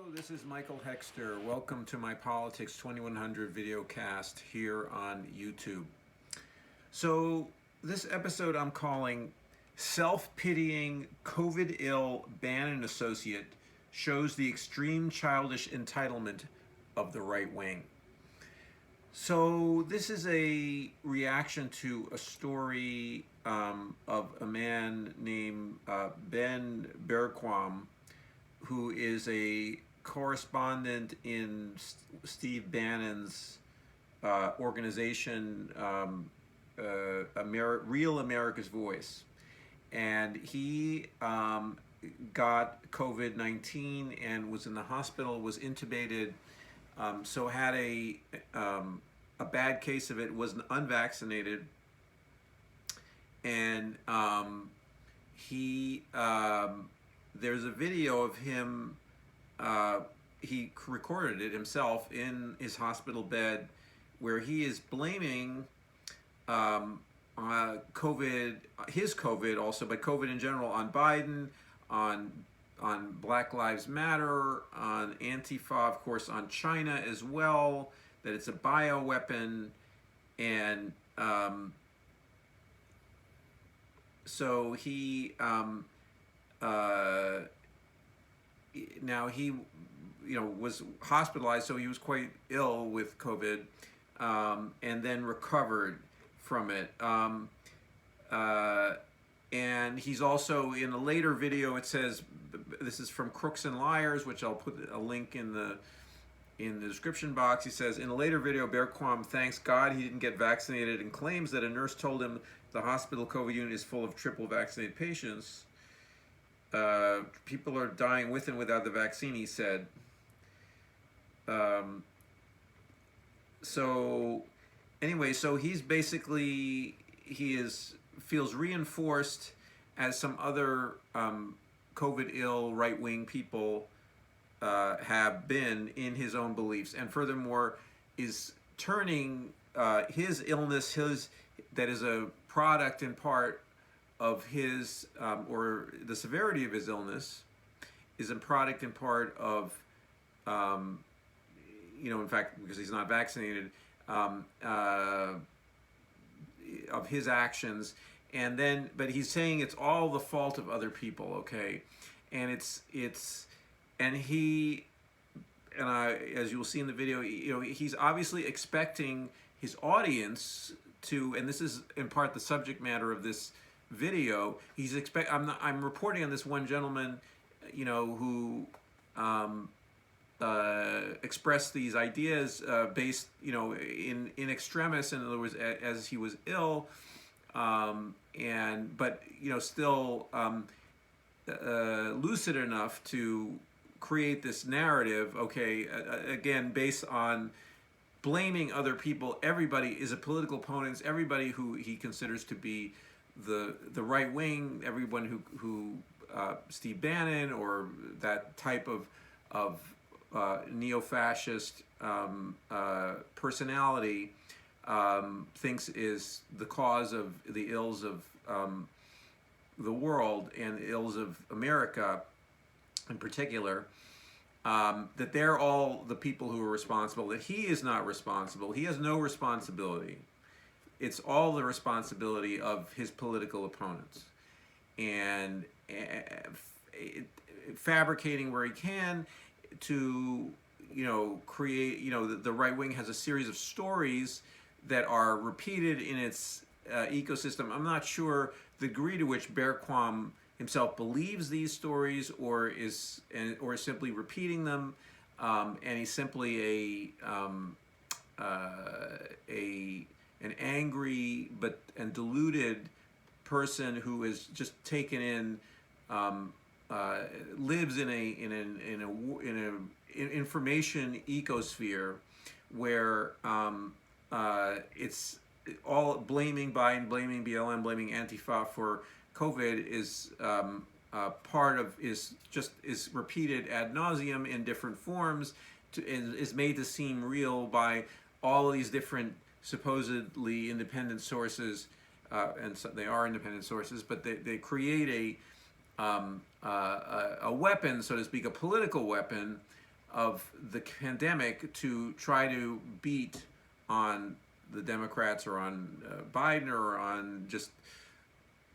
Hello, this is Michael Hexter. Welcome to my Politics 2100 videocast here on YouTube. So this episode I'm calling Self-Pitying COVID-Ill Bannon Associate Shows the Extreme Childish Entitlement of the Right Wing. So this is a reaction to a story of a man named Ben Berquam, who is a correspondent in Steve Bannon's organization, Real America's Voice. And he got COVID-19 and was in the hospital, was intubated, so had a bad case of it, was unvaccinated. And there's a video of him, he recorded it himself in his hospital bed, where he is blaming COVID, his COVID also, but COVID in general, on Biden, on Black Lives Matter, on Antifa, of course, on China as well, that it's a bioweapon. And so he now he was hospitalized, so he was quite ill with COVID, and then recovered from it. And he's also, in a later video, it says, this is from Crooks and Liars, which I'll put a link in the description box. He says, in a later video, Berquam thanks God he didn't get vaccinated and claims that a nurse told him the hospital COVID unit is full of triple vaccinated patients. People are dying with and without the vaccine, he said. So anyway, so he's basically, feels reinforced, as some other COVID-ill right-wing people have been, in his own beliefs, and furthermore is turning his illness, that is a product in part of his, or the severity of his illness, is a product in part of, in fact, because he's not vaccinated, of his actions. And then, but he's saying it's all the fault of other people, okay? And as you'll see in the video, he's obviously expecting his audience to, and this is in part the subject matter of this video. I'm reporting on this one gentleman, who expressed these ideas based, in extremis, in other words, as he was ill, but still lucid enough to create this narrative, okay, again, based on blaming other people. Everybody is a political opponent. Everybody who he considers to be the right wing, everyone who Steve Bannon or that type of neo-fascist personality thinks is the cause of the ills of the world and the ills of America in particular, that they're all the people who are responsible, that he is not responsible. He has no responsibility. It's all the responsibility of his political opponents, and fabricating where he can to create, the right wing has a series of stories that are repeated in its ecosystem. I'm not sure the degree to which Berquam himself believes these stories, or is simply repeating them, and he's simply an angry and deluded person who is just taken in, lives in an information ecosphere where it's all blaming Biden, blaming BLM, blaming Antifa for COVID is is repeated ad nauseum in different forms, is made to seem real by all of these different supposedly independent sources, and so they are independent sources, but they create a weapon, so to speak, a political weapon of the pandemic to try to beat on the Democrats or on Biden or on just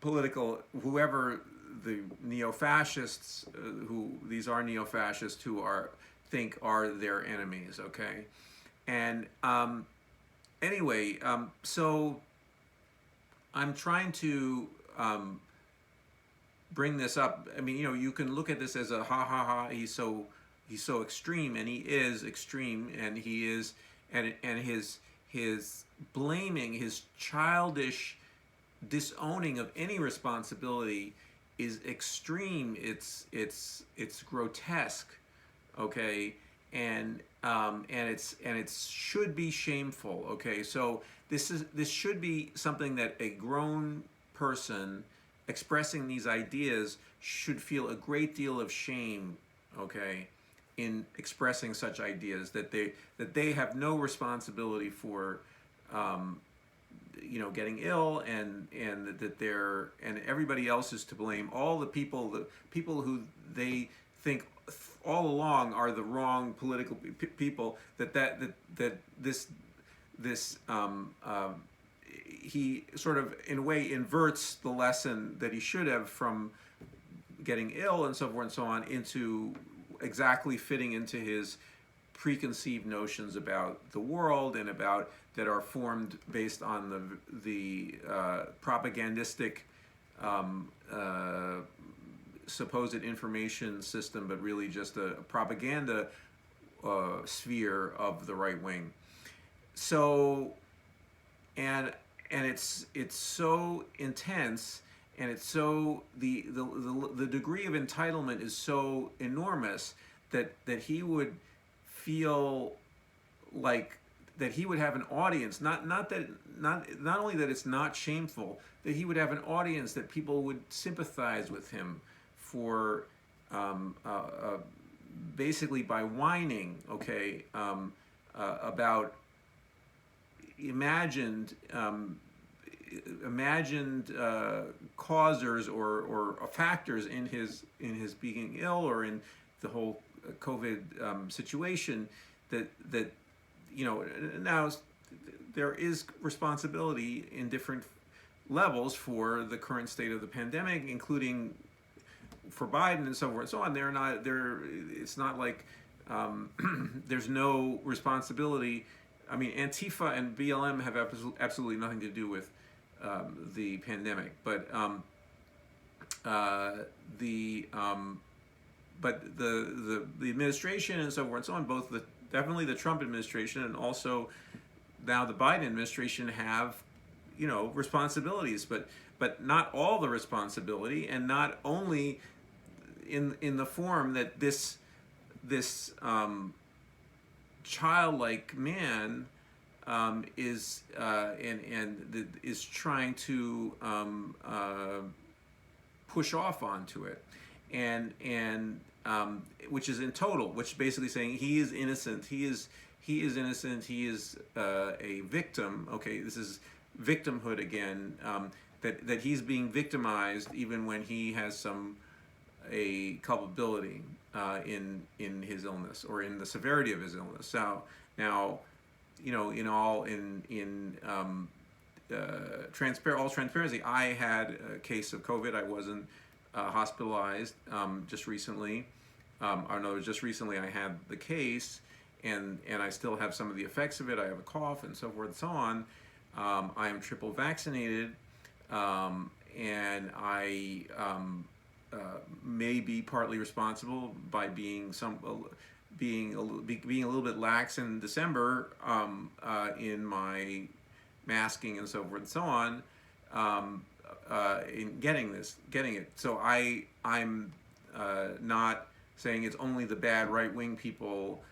political, whoever the neo-fascists, who these are neo-fascists who think are their enemies, okay? And anyway, so I'm trying to bring this up. I mean, you can look at this as a ha ha ha. He's so extreme, and he is extreme, and he is, and his blaming, his childish disowning of any responsibility is extreme. It's grotesque, okay, and it should be shameful, okay. So this should be something that a grown person expressing these ideas should feel a great deal of shame, okay, in expressing such ideas, that they have no responsibility for getting ill, and everybody else is to blame. All the people who they think all along are the wrong political people, he sort of in a way inverts the lesson that he should have from getting ill and so forth and so on into exactly fitting into his preconceived notions about the world and about that are formed based on the propagandistic supposed information system, but really just a propaganda sphere of the right wing. So, and it's so intense, and it's so the degree of entitlement is so enormous that he would feel like that he would have an audience, not only that it's not shameful, that he would have an audience, that people would sympathize with him for basically by whining, okay, about imagined causers or factors in his being ill or in the whole COVID situation, that now there is responsibility in different levels for the current state of the pandemic, including for Biden and so forth and so on. It's not like there's no responsibility. I mean, Antifa and BLM have absolutely nothing to do with the pandemic, but the administration and so forth and so on, both definitely the Trump administration and also now the Biden administration have responsibilities, but not all the responsibility, and not only in the form that this childlike man is is trying to push off onto it, and which is in total, which basically saying he is innocent. He is innocent. He is a victim. Okay, this is victimhood again. That he's being victimized even when he has a culpability in his illness or in the severity of his illness. So now, all transparency, I had a case of COVID. I wasn't hospitalized just recently. Just recently I had the case, and I still have some of the effects of it. I have a cough and so forth and so on. I am triple vaccinated, and I may be partly responsible by being a little bit lax in December in my masking and so forth and so on, in getting it. So I'm not saying it's only the bad right-wing people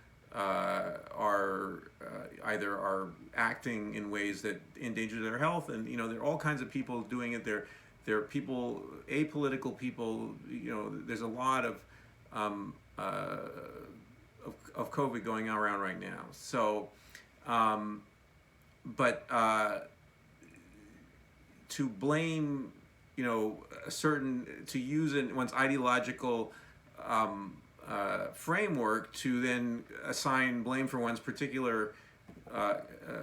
either are acting in ways that endanger their health, and there are all kinds of people doing it. There are people, apolitical people. There's a lot of COVID going around right now. So, but to blame, to use one's ideological framework to then assign blame for one's particular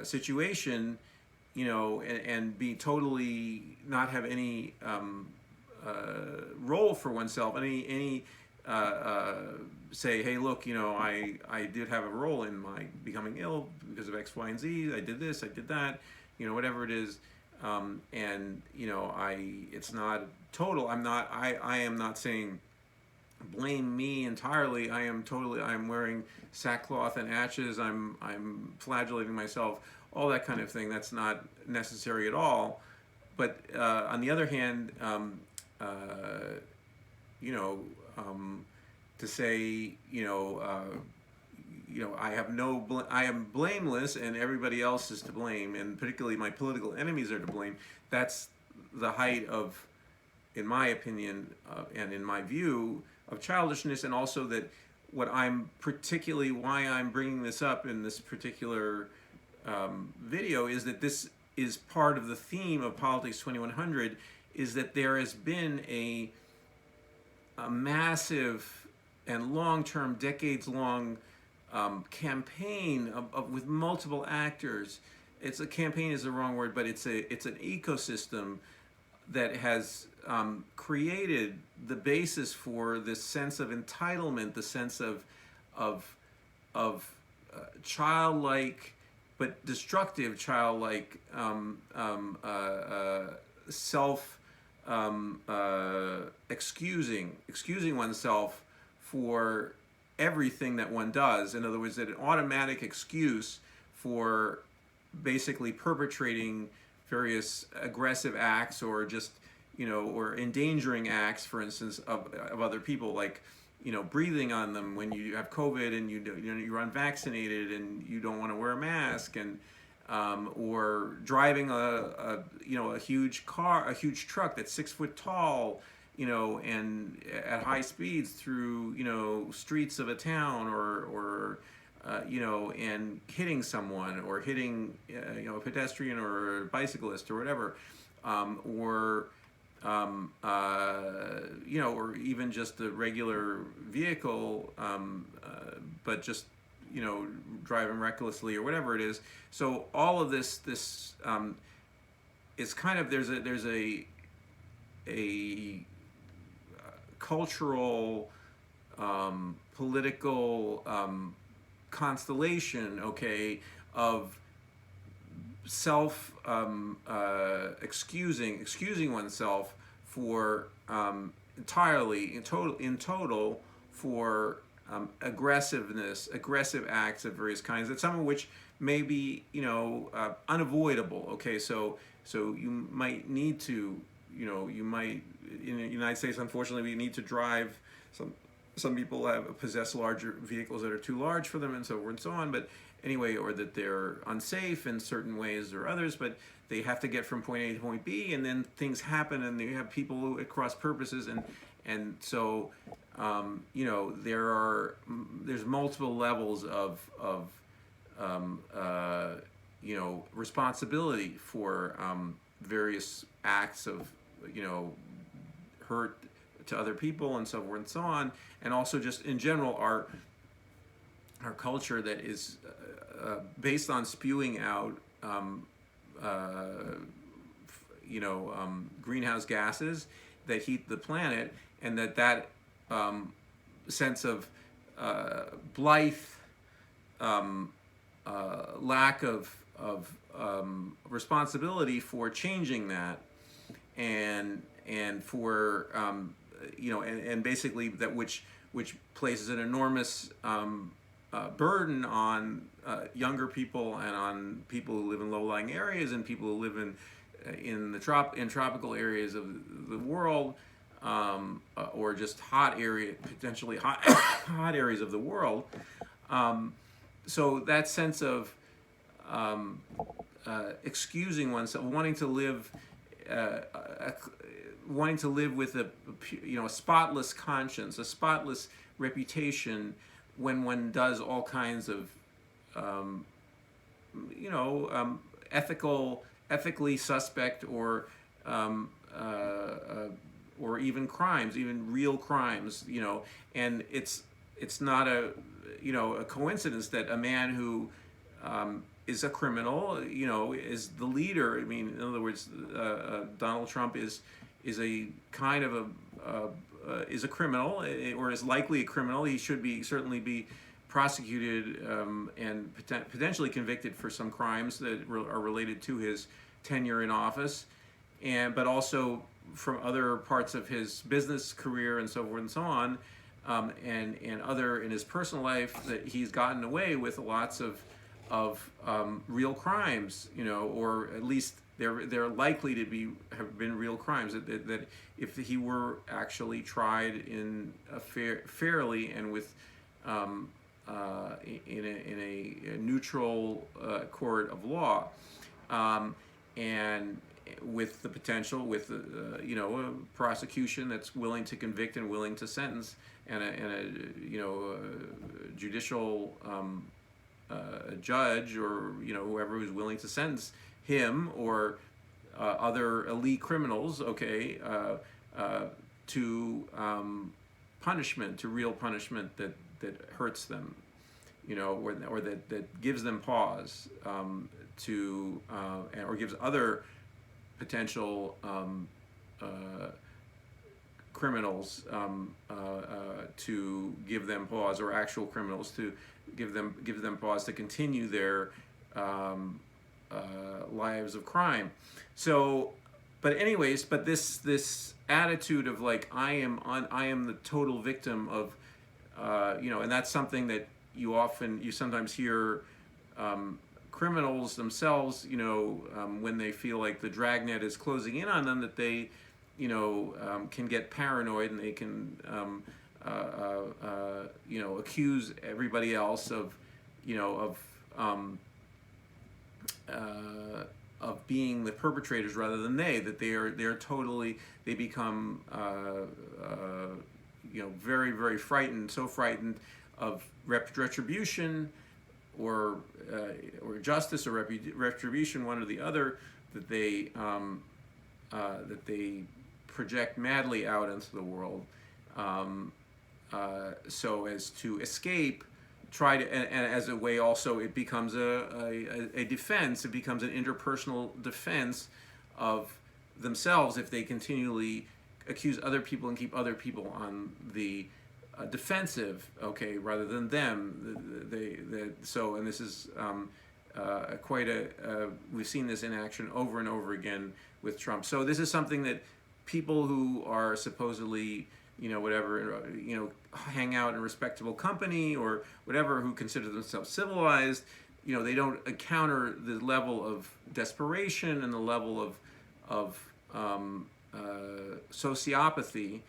situation, and be totally not have any role for oneself, any say, hey, look, I did have a role in my becoming ill because of X, Y, and Z. I did this, I did that, whatever it is. And it's not total. I am not saying blame me entirely. I'm wearing sackcloth and ashes. I'm flagellating myself, all that kind of thing. That's not necessary at all. But on the other hand, to say, I am blameless and everybody else is to blame, and particularly my political enemies are to blame. That's the height of, in my opinion, and in my view, of childishness. And also that why I'm bringing this up in this particular video is that this is part of the theme of Politics 2100, is that there has been a massive and long-term, decades-long campaign with multiple actors. It's a campaign is the wrong word, but it's an ecosystem that has created the basis for this sense of entitlement, the sense of childlike but destructive childlike self excusing oneself for everything that one does. In other words, that an automatic excuse for basically perpetrating various aggressive acts, or just, or endangering acts, for instance, of other people, like, breathing on them when you have COVID and you're unvaccinated and you don't want to wear a mask, and or driving a huge truck that's 6 foot tall, and at high speeds through streets of a town, or and hitting someone, or hitting a pedestrian or a bicyclist or whatever, or or even just a regular vehicle, but just driving recklessly or whatever it is. So all of this is kind of, there's a cultural, political constellation, of self excusing oneself for entirely in total for aggressive acts of various kinds, that some of which may be unavoidable. So you might need to, in the United States, unfortunately, we need to drive. Some people possess larger vehicles that are too large for them, and so forth and so on. But anyway, or that they're unsafe in certain ways or others, but they have to get from point A to point B, and then things happen, and you have people who at cross purposes, and so there's multiple levels of responsibility for various acts of hurt to other people, and so forth and so on, and also just in general our culture that is based on spewing out greenhouse gases that heat the planet, and that sense of blithe lack of responsibility for changing that, and for and basically that which places an enormous burden on younger people, and on people who live in low-lying areas, and people who live in tropical areas of the world, or just potentially hot areas of the world. So that sense of excusing oneself, wanting to live with a spotless conscience, a spotless reputation, when one does all kinds of ethically suspect or even crimes, even real crimes, and it's it's not a a coincidence that a man who is a criminal, is the leader. I mean, in other words, Donald Trump is a kind of is a criminal, or is likely a criminal. He should certainly be prosecuted and potentially convicted for some crimes that are related to his tenure in office, but also from other parts of his business career and so forth and so on, and other in his personal life, that he's gotten away with lots of real crimes, or at least they're likely to have been real crimes, that if he were actually tried in a fairly and with in a neutral court of law, and with the potential, with a prosecution that's willing to convict and willing to sentence, and a judicial judge, or whoever who's willing to sentence him or other elite criminals, to punishment, to real punishment that hurts them, or that gives them pause, or gives other potential criminals to give them pause, or actual criminals to give them pause to continue their lives of crime. So, but this attitude of like, I am the total victim of, and that's something that you sometimes hear criminals themselves, when they feel like the dragnet is closing in on them, that they, can get paranoid, and they can, accuse everybody else of being the perpetrators rather than that they become very, very frightened, so frightened of retribution, or justice, or retribution, one or the other, that they project madly out into the world, so as to escape, and as a way also, it becomes a defense. It becomes an interpersonal defense of themselves if they continually accuse other people and keep other people on the defensive, rather than them. And this is we've seen this in action over and over again with Trump. So this is something that people who are supposedly, hang out in respectable company or whatever, who consider themselves civilized, they don't encounter the level of desperation and the level of sociopathy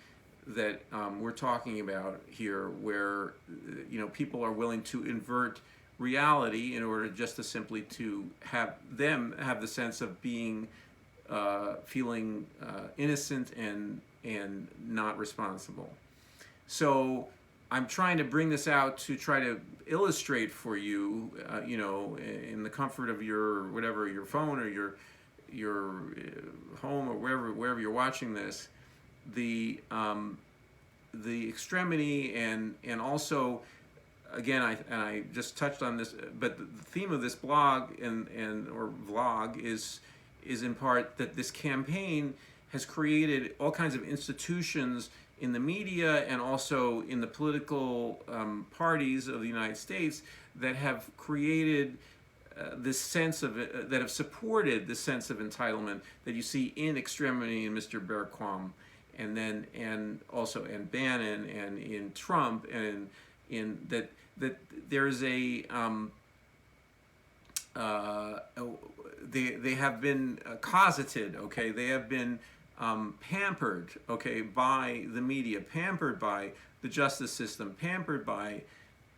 that we're talking about here, where people are willing to invert reality in order just to simply to have the sense of being feeling innocent and not responsible. So I'm trying to bring this out to try to illustrate for you, in the comfort of your phone or your home, or wherever you're watching this, the extremity, and also, again, I just touched on this, but the theme of this blog or vlog is in part that this campaign has created all kinds of institutions in the media and also in the political parties of the United States that have created this sense of that have supported this sense of entitlement that you see in extremity in Mr. Berquam, and also in Bannon, and in Trump, and in that there's a they have been cosseted, they have been pampered, by the media, pampered by the justice system, pampered by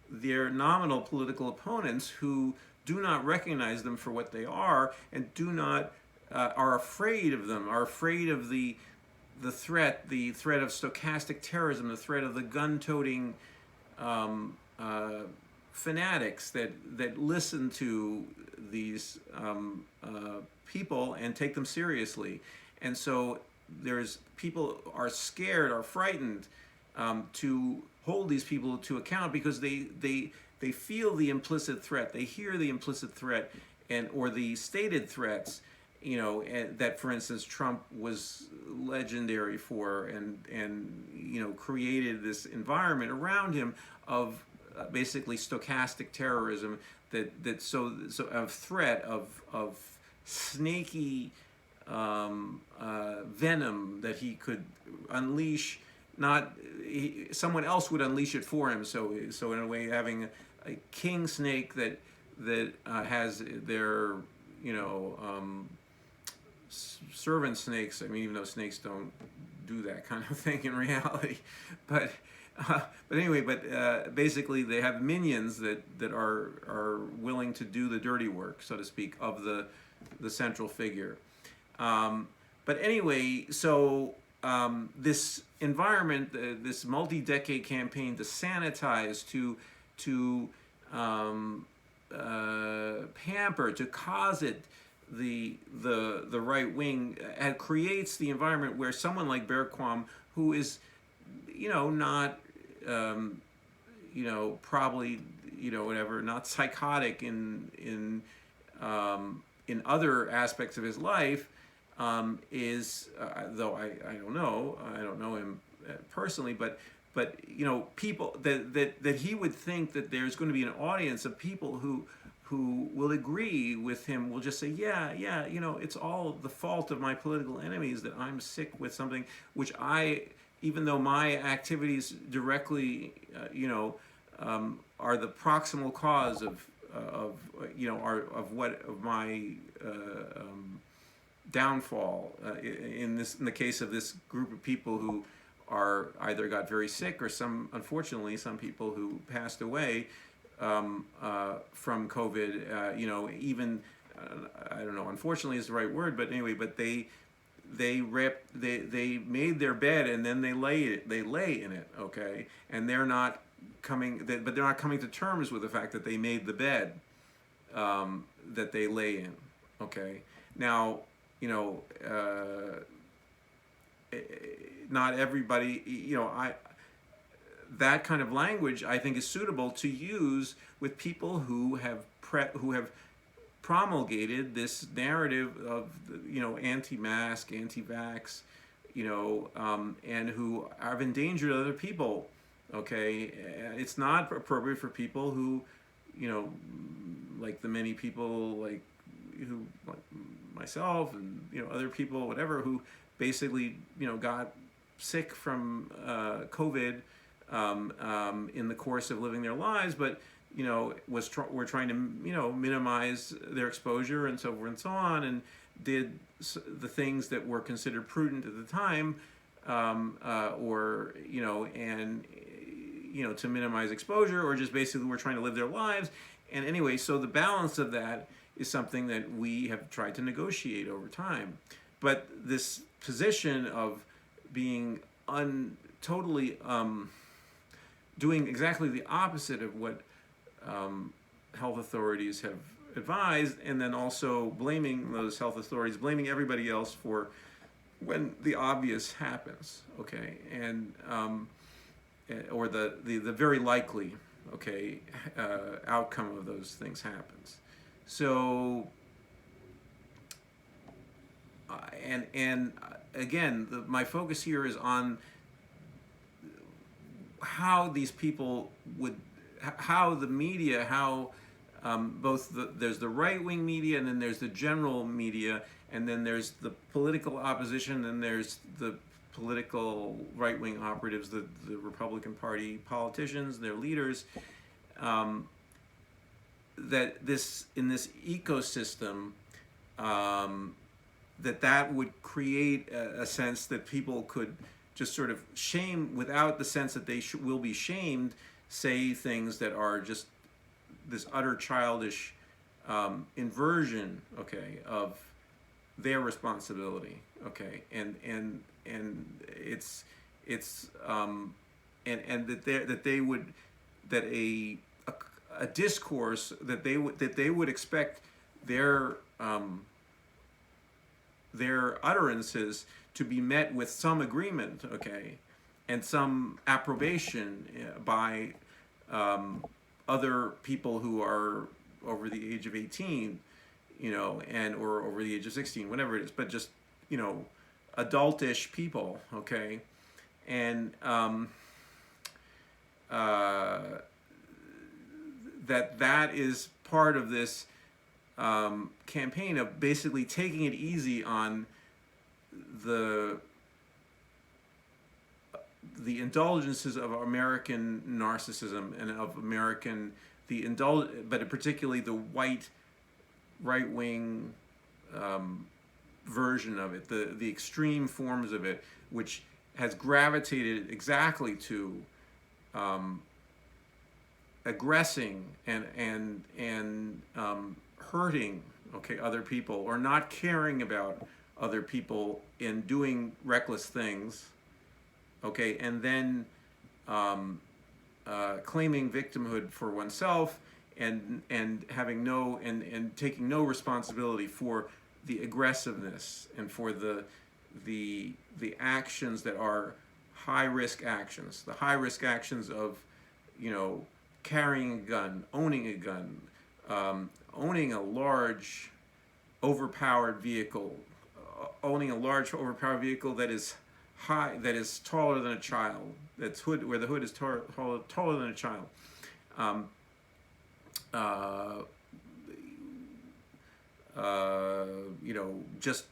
their nominal political opponents, who do not recognize them for what they are, and do not are afraid of them, are afraid of the threat of stochastic terrorism, the threat of the gun-toting fanatics that listen to these people and take them seriously. And so people are scared, are frightened to hold these people to account, because they feel the implicit threat, they hear the implicit threat, and or the stated threats, that, for instance, Trump was legendary for, and created this environment around him of basically stochastic terrorism, so of threat, of snaky venom that he could unleash. Someone else would unleash it for him. So in a way, having a king snake that has their servant snakes. I mean, even though snakes don't do that kind of thing in reality, but basically they have minions that are willing to do the dirty work, so to speak, of the central figure. But anyway, so this environment, this multi-decade campaign to sanitize, to pamper, to cosset the right wing, creates the environment where someone like Bergquam, who is, not, probably, whatever, not psychotic in other aspects of his life, is, though I don't know him personally, but people that he would think that there's going to be an audience of people who will agree with him, will just say, yeah, it's all the fault of my political enemies that I'm sick with something which even though my activities directly, are the proximal cause of my downfall, in the case of this group of people who are either got very sick, or unfortunately some people who passed away from COVID. Even I don't know, unfortunately is the right word, but anyway, but they made their bed and then they lay in it, okay, and they're not coming to terms with the fact that they made the bed that they lay in, okay. Now, not everybody, that kind of language I think is suitable to use with people who have promulgated this narrative of, anti-mask, anti-vax, and who have endangered other people. Okay, it's not appropriate for people who, like the many people like myself and other people, whatever, who basically got sick from COVID in the course of living their lives, but we're trying to minimize their exposure and so forth and so on, and did the things that were considered prudent at the time, or to minimize exposure, or just basically we're trying to live their lives. And anyway, so the balance of that is something that we have tried to negotiate over time. But this position of being totally doing exactly the opposite of what health authorities have advised, and then also blaming those health authorities, blaming everybody else for when the obvious happens, okay, and or the very likely, okay, outcome of those things happens. So, and again, my focus here is on how these people how the media, there's the right-wing media, and then there's the general media, and then there's the political opposition, and there's the political right-wing operatives, the Republican Party politicians, their leaders, that in this ecosystem, that would create a sense that people could just sort of shame, without the sense that they will be shamed, say things that are just this utter childish inversion, okay, of their responsibility, okay, and it's and that a discourse that they would expect their utterances to be met with some agreement, okay, and some approbation by other people who are over the age of 18, and or over the age of 16, whatever it is, but just, adultish people, okay? And that is part of this campaign of basically taking it easy on the indulgences of American narcissism and of American but particularly the white right-wing version of it, the extreme forms of it, which has gravitated exactly to aggressing and hurting, okay, other people, or not caring about other people in doing reckless things, okay, and then claiming victimhood for oneself and having and taking no responsibility for the aggressiveness and for the actions that are high risk actions, the high risk actions of carrying a gun, owning a gun, owning a large overpowered vehicle, that is high, that is taller than a child, where the hood is taller than a child. Just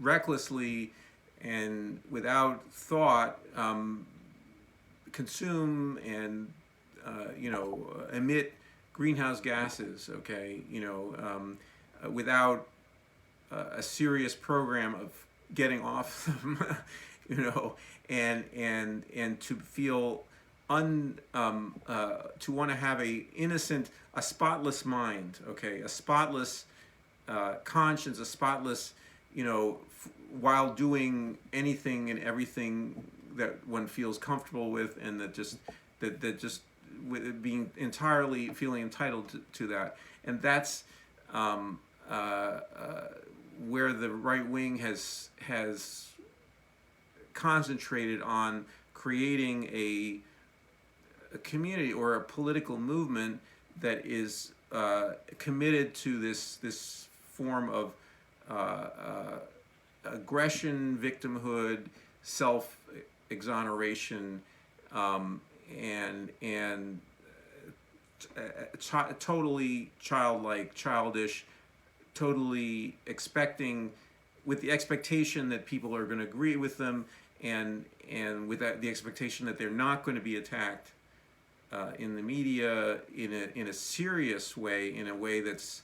recklessly and without thought consume and emit greenhouse gases, okay, without a serious program of getting off them, and to feel to want to have a spotless mind, okay, a spotless conscience, a spotless, while doing anything and everything that one feels comfortable with, and that just with being entirely feeling entitled to that, and that's where the right wing has concentrated on creating a community or a political movement that is committed to this form of aggression, victimhood, self-exoneration, and totally childlike, childish, totally with the expectation that people are going to agree with them, and with the expectation that they're not going to be attacked in the media in a serious way, in a way that's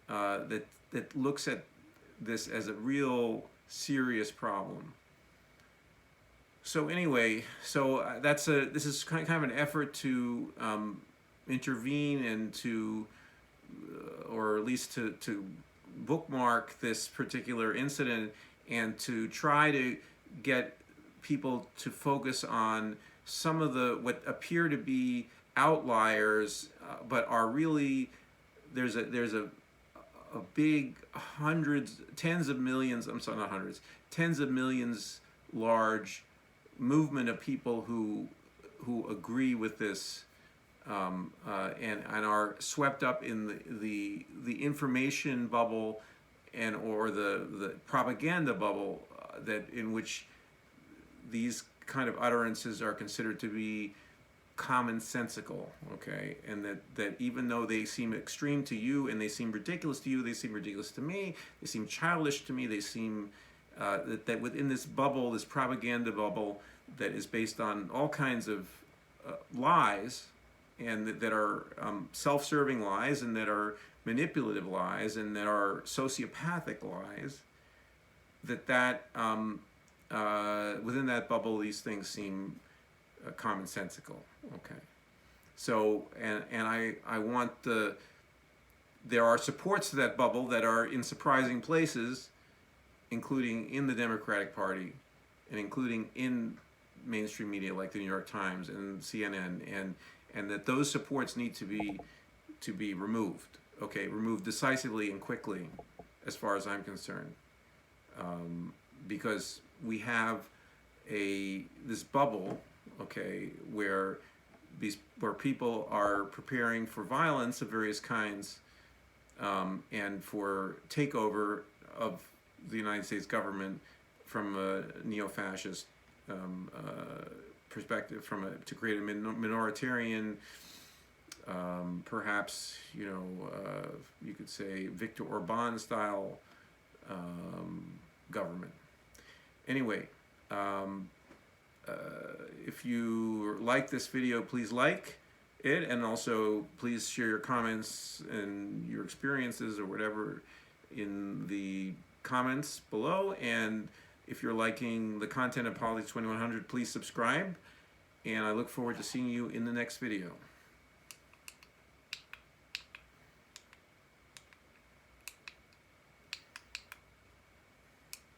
that looks at this as a real serious problem. So anyway, this is kind of an effort to intervene and to, or at least to bookmark this particular incident, and to try to get people to focus on some of what appear to be outliers, but are really there's a big tens of millions large movement of people who agree with this, and are swept up in the information bubble or the propaganda bubble in which these kind of utterances are considered to be commonsensical, okay, and that even though they seem extreme to you and they seem ridiculous to you, they seem ridiculous to me, they seem childish to me, they seem that within this bubble, this propaganda bubble that is based on all kinds of lies, and that are self-serving lies, and that are manipulative lies, and that are sociopathic lies, that within that bubble these things seem commonsensical, okay. So and I want there are supports to that bubble that are in surprising places, including in the Democratic Party, and including in mainstream media like the New York Times and CNN, and that those supports need to be removed, okay, removed decisively and quickly, as far as I'm concerned, because we have this bubble, okay, where people are preparing for violence of various kinds, and for takeover of the United States government from a neo-fascist perspective, to create a minoritarian, perhaps, you could say Viktor Orban style government. Anyway, if you like this video, please like it, and also please share your comments and your experiences or whatever in the comments below. And if you're liking the content of Politics 2100, please subscribe, and I look forward to seeing you in the next video.